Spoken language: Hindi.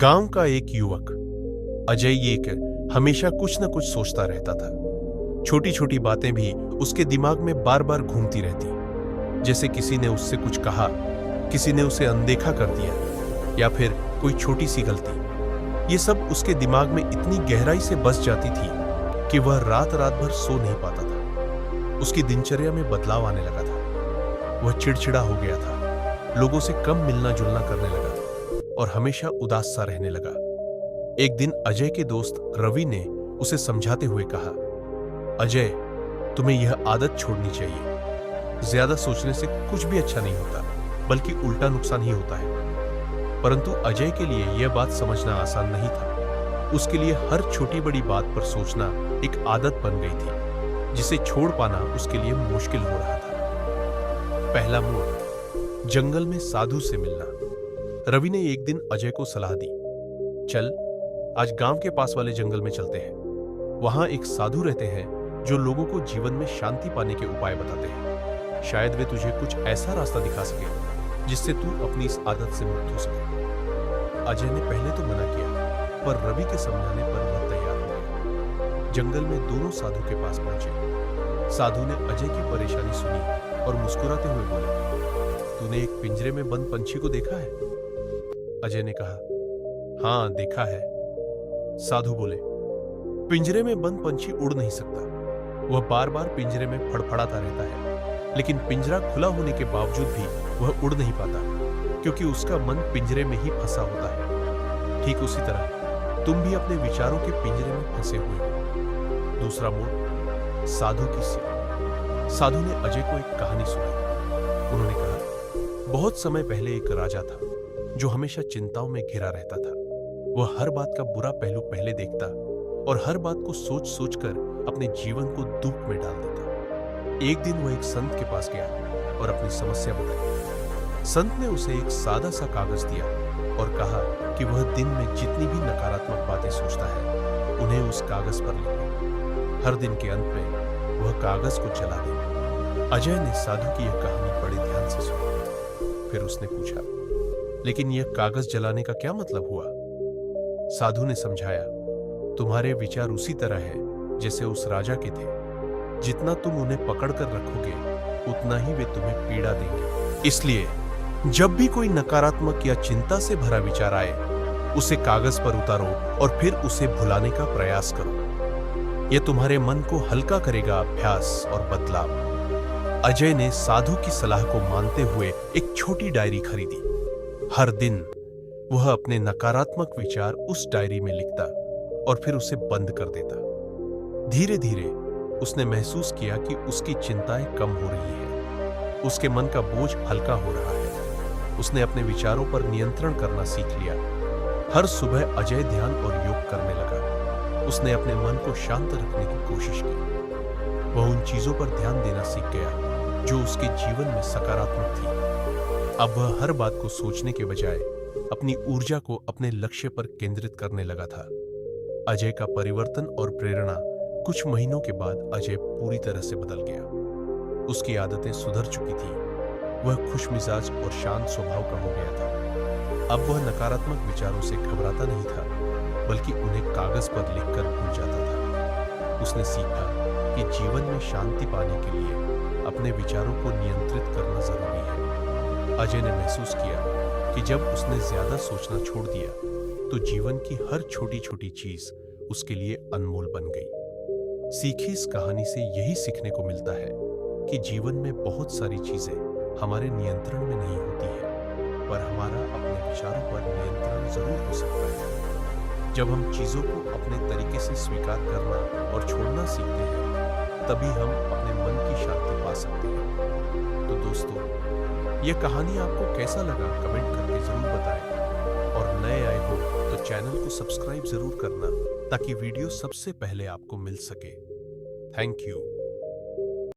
गांव का एक युवक अजय ये हमेशा कुछ न कुछ सोचता रहता था। छोटी छोटी बातें भी उसके दिमाग में बार बार घूमती रहती, जैसे किसी ने उससे कुछ कहा, किसी ने उसे अनदेखा कर दिया, या फिर कोई छोटी सी गलती। ये सब उसके दिमाग में इतनी गहराई से बस जाती थी कि वह रात रात भर सो नहीं पाता था। उसकी दिनचर्या में बदलाव आने लगा था। वह चिड़चिड़ा हो गया था, लोगों से कम मिलना जुलना करने लगा और हमेशा उदास सा रहने लगा। एक दिन अजय के दोस्त रवि ने उसे समझाते हुए कहा, अजय, तुम्हें यह आदत छोड़नी चाहिए। ज्यादा सोचने से कुछ भी अच्छा नहीं होता, बल्कि उल्टा नुकसान ही होता है। परंतु अजय के लिए यह बात समझना आसान नहीं था। उसके लिए हर छोटी बड़ी बात पर सोचना एक आदत बन गई थी, जिसे छोड़ पाना उसके लिए मुश्किल हो रहा था। पहला मोड़, जंगल में साधु से मिलना। रवि ने एक दिन अजय को सलाह दी, चल आज गांव के पास वाले जंगल में चलते हैं। वहां एक साधु रहते हैं जो लोगों को जीवन में शांति पाने के उपाय बताते हैं। शायद वे तुझे कुछ ऐसा रास्ता दिखा सके जिससे तू अपनी इस आदत से मुक्त हो सके। अजय ने पहले तो मना किया, पर रवि के समझाने पर वह तैयार हो गया। जंगल में दोनों साधु के पास पहुंचे। साधु ने अजय की परेशानी सुनी और मुस्कुराते हुए बोले, तूने एक पिंजरे में बंद पंछी को देखा है? अजय ने कहा, हां देखा है। साधु बोले, पिंजरे में बंद पंछी उड़ नहीं सकता। वह बार बार पिंजरे में फड़फड़ाता रहता है, लेकिन पिंजरा खुला होने के बावजूद भी वह उड़ नहीं पाता, क्योंकि उसका मन पिंजरे में ही फंसा होता है। ठीक उसी तरह तुम भी अपने विचारों के पिंजरे में फंसे हुए हो। दूसरा मोड़, साधु की सीख। साधु ने अजय को एक कहानी सुनाई। उन्होंने कहा, बहुत समय पहले एक राजा था जो हमेशा चिंताओं में घिरा रहता था। वह हर बात का बुरा पहलू पहले देखता और हर बात को सोच सोच कर अपने जीवन को दुख में डाल देता। एक दिन वह एक संत के पास गया और अपनी समस्या बताई। संत ने उसे एक सादा सा कागज दिया और कहा कि वह दिन में जितनी भी नकारात्मक बातें सोचता है, उन्हें उस कागज पर लिखे। हर दिन के अंत में वह कागज को जला दे। अजय ने साधु की यह कहानी बड़े ध्यान से सुनी। फिर उसने पूछा, लेकिन यह कागज जलाने का क्या मतलब हुआ? साधु ने समझाया, तुम्हारे विचार उसी तरह है जैसे उस राजा के थे। जितना तुम उन्हें पकड़ कर रखोगे, उतना ही वे तुम्हें पीड़ा देंगे। इसलिए जब भी कोई नकारात्मक या चिंता से भरा विचार आए, उसे कागज पर उतारो और फिर उसे भुलाने का प्रयास करो। यह तुम्हारे मन को हल्का करेगा। अभ्यास और बदलाव। अजय ने साधु की सलाह को मानते हुए एक छोटी डायरी खरीदी। हर दिन वह अपने नकारात्मक विचार उस डायरी में लिखता और फिर उसे बंद कर देता। धीरे धीरे उसने महसूस किया कि उसकी चिंताएं कम हो रही हैं, उसके मन का बोझ हल्का हो रहा है। उसने अपने विचारों पर नियंत्रण करना सीख लिया। हर सुबह अजय ध्यान और योग करने लगा। उसने अपने मन को शांत रखने की कोशिश की। वह उन चीजों पर ध्यान देना सीख गया जो उसके जीवन में सकारात्मक थी। अब वह हर बात को सोचने के बजाय अपनी ऊर्जा को अपने लक्ष्य पर केंद्रित करने लगा था। अजय का परिवर्तन और प्रेरणा कुछ महीनों के बाद अजय पूरी तरह से बदल गया। उसकी आदतें सुधर चुकी थी। वह खुशमिजाज और शांत स्वभाव का हो गया था। अब वह नकारात्मक विचारों से घबराता नहीं था, बल्कि उन्हें कागज पर लिखकर भूल जाता था। उसने सीखा कि जीवन में शांति पाने के लिए अपने विचारों को नियंत्रित करना जरूरी है। अजय ने महसूस किया कि जब उसने ज्यादा सोचना छोड़ दिया, तो जीवन की हर छोटी छोटी चीज उसके लिए अनमोल बन गई। सीखी इस कहानी से यही सीखने को मिलता है कि जीवन में बहुत सारी चीजें हमारे नियंत्रण में नहीं होती है, पर हमारा अपने विचारों पर नियंत्रण जरूर हो सकता है। जब हम चीजों को अपने तरीके से स्वीकार करना और छोड़ना सीखते हैं, तभी हम अपने मन की शांति पा सकते हैं। तो दोस्तों, यह कहानी आपको कैसा लगा कमेंट करके जरूर बताएं, और नए आए हो तो चैनल को सब्सक्राइब जरूर करना, ताकि वीडियो सबसे पहले आपको मिल सके। Thank you.